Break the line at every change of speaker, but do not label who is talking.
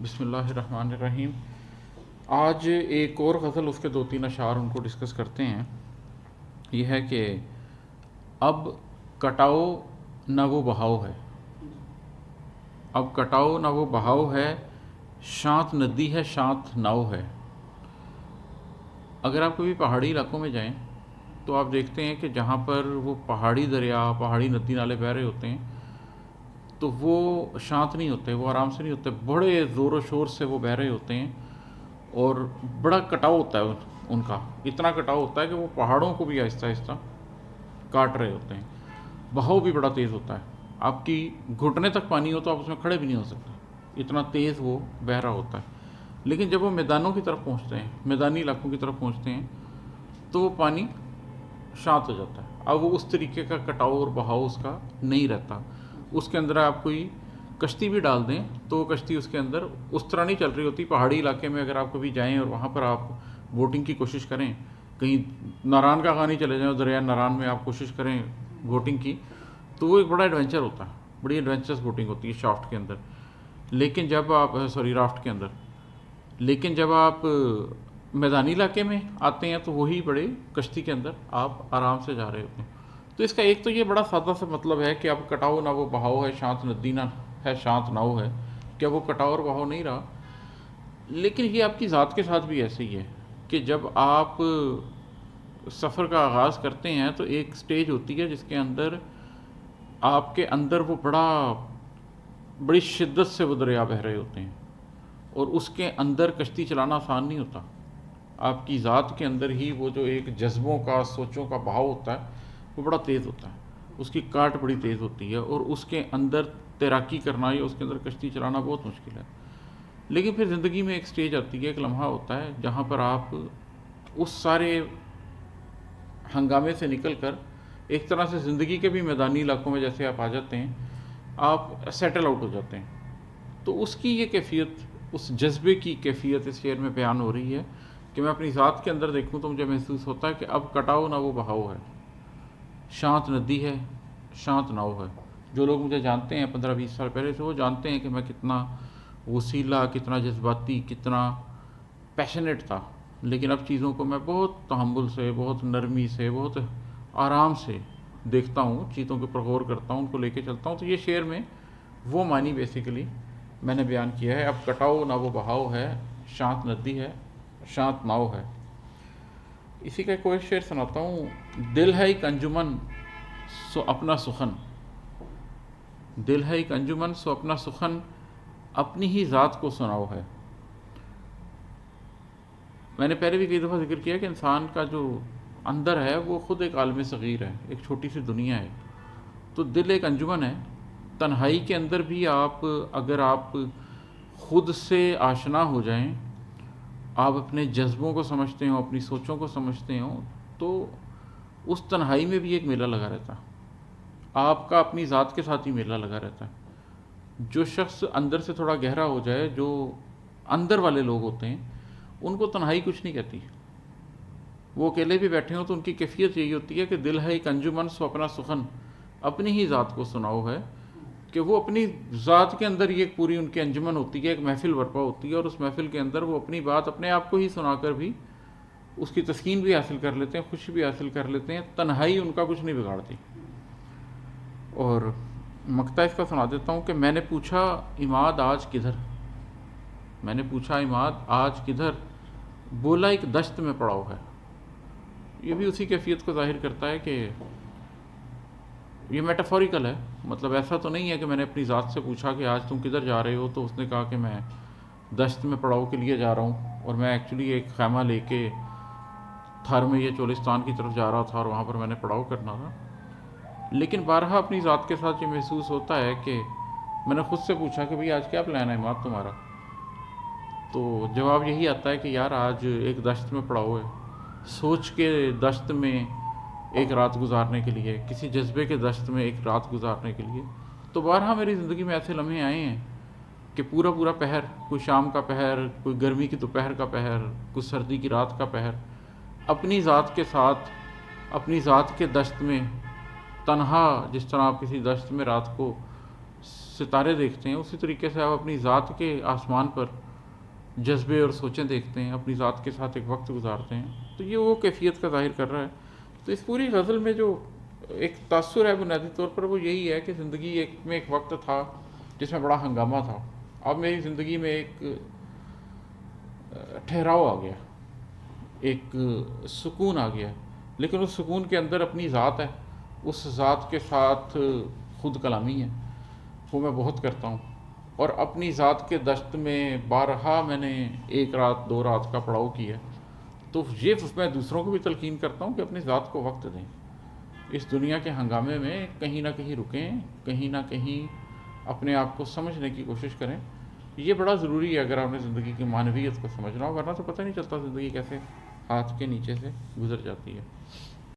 بسم اللہ الرحمن الرحیم۔ آج ایک اور غزل، اس کے دو تین اشعار ان کو ڈسکس کرتے ہیں۔ یہ ہے کہ اب کٹاؤ نہ وہ بہاؤ ہے، اب کٹاؤ نہ وہ بہاؤ ہے، شانت ندی ہے شانت ناؤ ہے۔ اگر آپ کبھی پہاڑی علاقوں میں جائیں تو آپ دیکھتے ہیں کہ جہاں پر وہ پہاڑی دریا، پہاڑی ندی نالے بہہ رہے ہوتے ہیں تو وہ شانت نہیں ہوتے، وہ آرام سے نہیں ہوتے، بڑے زور و شور سے وہ بہہ رہے ہوتے ہیں اور بڑا کٹاؤ ہوتا ہے ان کا، اتنا کٹاؤ ہوتا ہے کہ وہ پہاڑوں کو بھی آہستہ آہستہ کاٹ رہے ہوتے ہیں۔ بہاؤ بھی بڑا تیز ہوتا ہے، آپ کی گھٹنے تک پانی ہو تو آپ اس میں کھڑے بھی نہیں ہو سکتے، اتنا تیز وہ بہہ رہا ہوتا ہے۔ لیکن جب وہ میدانوں کی طرف پہنچتے ہیں، میدانی علاقوں کی طرف پہنچتے ہیں تو وہ پانی شانت ہو جاتا ہے۔ اب وہ اس طریقے کا کٹاؤ اور بہاؤ اس کا نہیں رہتا، اس کے اندر آپ کوئی کشتی بھی ڈال دیں تو وہ کشتی اس کے اندر اس طرح نہیں چل رہی ہوتی۔ پہاڑی علاقے میں اگر آپ کبھی جائیں اور وہاں پر آپ بوٹنگ کی کوشش کریں، کہیں ناران کا غانی چلے جائیں، دریا ناران میں آپ کوشش کریں بوٹنگ کی، تو وہ ایک بڑا ایڈونچر ہوتا ہے، بڑی ایڈونچرس بوٹنگ ہوتی ہے شافٹ کے اندر۔ لیکن جب آپ رافٹ کے اندر، لیکن جب آپ میدانی علاقے میں آتے ہیں تو وہی بڑے کشتی کے اندر آپ آرام سے جا رہے ہوتے ہیں۔ تو اس کا ایک تو یہ بڑا سادہ سا مطلب ہے کہ اب کٹاؤ نہ وہ بہاؤ ہے، شانت ندی نہ ہے شانت ناؤ ہے، کہ وہ کٹاؤ اور بہاؤ نہیں رہا۔ لیکن یہ آپ کی ذات کے ساتھ بھی ایسے ہی ہے کہ جب آپ سفر کا آغاز کرتے ہیں تو ایک سٹیج ہوتی ہے جس کے اندر آپ کے اندر وہ بڑی شدت سے وہ دریا بہہ رہے ہوتے ہیں اور اس کے اندر کشتی چلانا آسان نہیں ہوتا۔ آپ کی ذات کے اندر ہی وہ جو ایک جذبوں کا، سوچوں کا بہاؤ ہوتا ہے وہ بڑا تیز ہوتا ہے، اس کی کاٹ بڑی تیز ہوتی ہے اور اس کے اندر تیراکی کرنا یا اس کے اندر کشتی چلانا بہت مشکل ہے۔ لیکن پھر زندگی میں ایک سٹیج آتی ہے، ایک لمحہ ہوتا ہے جہاں پر آپ اس سارے ہنگامے سے نکل کر ایک طرح سے زندگی کے بھی میدانی علاقوں میں جیسے آپ آ جاتے ہیں، آپ سیٹل آؤٹ ہو جاتے ہیں۔ تو اس کی یہ کیفیت، اس جذبے کی کیفیت اس شعر میں بیان ہو رہی ہے کہ میں اپنی ذات کے اندر دیکھوں تو مجھے محسوس ہوتا ہے کہ اب کٹاؤ نہ وہ بہاؤ ہے، شانت ندی ہے شانت ناؤ ہے۔ جو لوگ مجھے جانتے ہیں 15-20 سال پہلے سے، وہ جانتے ہیں کہ میں کتنا وسیلہ، کتنا جذباتی، کتنا پیشنیٹ تھا۔ لیکن اب چیزوں کو میں بہت تحمل سے، بہت نرمی سے، بہت آرام سے دیکھتا ہوں، چیزوں کے اوپر غور کرتا ہوں، ان کو لے کے چلتا ہوں۔ تو یہ شعر میں وہ معنی بیسیکلی میں نے بیان کیا ہے، اب کٹاؤ نہ وہ بہاؤ ہے، شانت ندی ہے شانت ناؤ ہے۔ اسی کا کوئی شعر سناتا ہوں۔ دل ہے ایک انجمن سو اپنا سخن، دل ہے ایک انجمن سو اپنا سخن، اپنی ہی ذات کو سناؤ ہے۔ میں نے پہلے بھی کئی دفعہ ذکر کیا کہ انسان کا جو اندر ہے وہ خود ایک عالم صغیر ہے، ایک چھوٹی سی دنیا ہے۔ تو دل ایک انجمن ہے، تنہائی کے اندر بھی اگر آپ خود سے آشنا ہو جائیں، آپ اپنے جذبوں کو سمجھتے ہوں، اپنی سوچوں کو سمجھتے ہوں، تو اس تنہائی میں بھی ایک میلہ لگا رہتا ہے، آپ کا اپنی ذات کے ساتھ ہی میلہ لگا رہتا ہے۔ جو شخص اندر سے تھوڑا گہرا ہو جائے، جو اندر والے لوگ ہوتے ہیں، ان کو تنہائی کچھ نہیں کہتی۔ وہ اکیلے بھی بیٹھے ہوں تو ان کی کیفیت یہی ہوتی ہے کہ دل ہے ایک انجمن سو اپنا سخن، اپنی ہی ذات کو سناؤ ہے، کہ وہ اپنی ذات کے اندر یہ ایک پوری ان کی انجمن ہوتی ہے، ایک محفل برپا ہوتی ہے، اور اس محفل کے اندر وہ اپنی بات اپنے آپ کو ہی سنا کر بھی اس کی تسکین بھی حاصل کر لیتے ہیں، خوشی بھی حاصل کر لیتے ہیں۔ تنہائی ان کا کچھ نہیں بگاڑتی۔ اور مقطع اس کا سنا دیتا ہوں کہ میں نے پوچھا عماد آج کدھر، میں نے پوچھا عماد آج کدھر، بولا ایک دشت میں پڑاؤ ہے۔ یہ بھی اسی کیفیت کو ظاہر کرتا ہے کہ یہ میٹافوریکل ہے، مطلب ایسا تو نہیں ہے کہ میں نے اپنی ذات سے پوچھا کہ آج تم کدھر جا رہے ہو تو اس نے کہا کہ میں دشت میں پڑاؤ کے لیے جا رہا ہوں، اور میں ایکچولی ایک خیمہ لے کے تھر میں یہ چولستان کی طرف جا رہا تھا اور وہاں پر میں نے پڑاؤ کرنا تھا۔ لیکن بارہا اپنی ذات کے ساتھ یہ محسوس ہوتا ہے کہ میں نے خود سے پوچھا کہ بھئی آج کیا پلان ہے عماد تمہارا، تو جواب یہی آتا ہے کہ یار آج ایک دشت میں پڑاؤ ہے، سوچ کے دشت میں ایک رات گزارنے کے لیے، کسی جذبے کے دشت میں ایک رات گزارنے کے لیے۔ تو بارہا میری زندگی میں ایسے لمحے آئے ہیں کہ پورا پہر، کوئی شام کا پہر، کوئی گرمی کی دوپہر کا پہر، کوئی سردی کی رات کا پہر، اپنی ذات کے ساتھ، اپنی ذات کے دشت میں تنہا، جس طرح آپ کسی دشت میں رات کو ستارے دیکھتے ہیں اسی طریقے سے آپ اپنی ذات کے آسمان پر جذبے اور سوچیں دیکھتے ہیں، اپنی ذات کے ساتھ ایک وقت گزارتے ہیں، تو یہ وہ کیفیت کا ظاہر کر رہا ہے۔ تو اس پوری غزل میں جو ایک تاثر ہے بنیادی طور پر وہ یہی ہے کہ زندگی ایک وقت تھا جس میں بڑا ہنگامہ تھا، اب میری زندگی میں ایک ٹھہراؤ آ گیا، ایک سکون آ گیا، لیکن اس سکون کے اندر اپنی ذات ہے، اس ذات کے ساتھ خود کلامی ہے، وہ میں بہت کرتا ہوں، اور اپنی ذات کے دشت میں بارہا میں نے 1 رات 2 رات کا پڑاؤ کیا ہے۔ تو یہ میں دوسروں کو بھی تلقین کرتا ہوں کہ اپنی ذات کو وقت دیں، اس دنیا کے ہنگامے میں کہیں نہ کہیں رکیں، کہیں نہ کہیں اپنے آپ کو سمجھنے کی کوشش کریں۔ یہ بڑا ضروری ہے اگر آپ نے زندگی کی معنویت کو سمجھنا ہو، ورنہ تو پتہ نہیں چلتا زندگی کیسے ہاتھ کے نیچے سے گزر جاتی ہے۔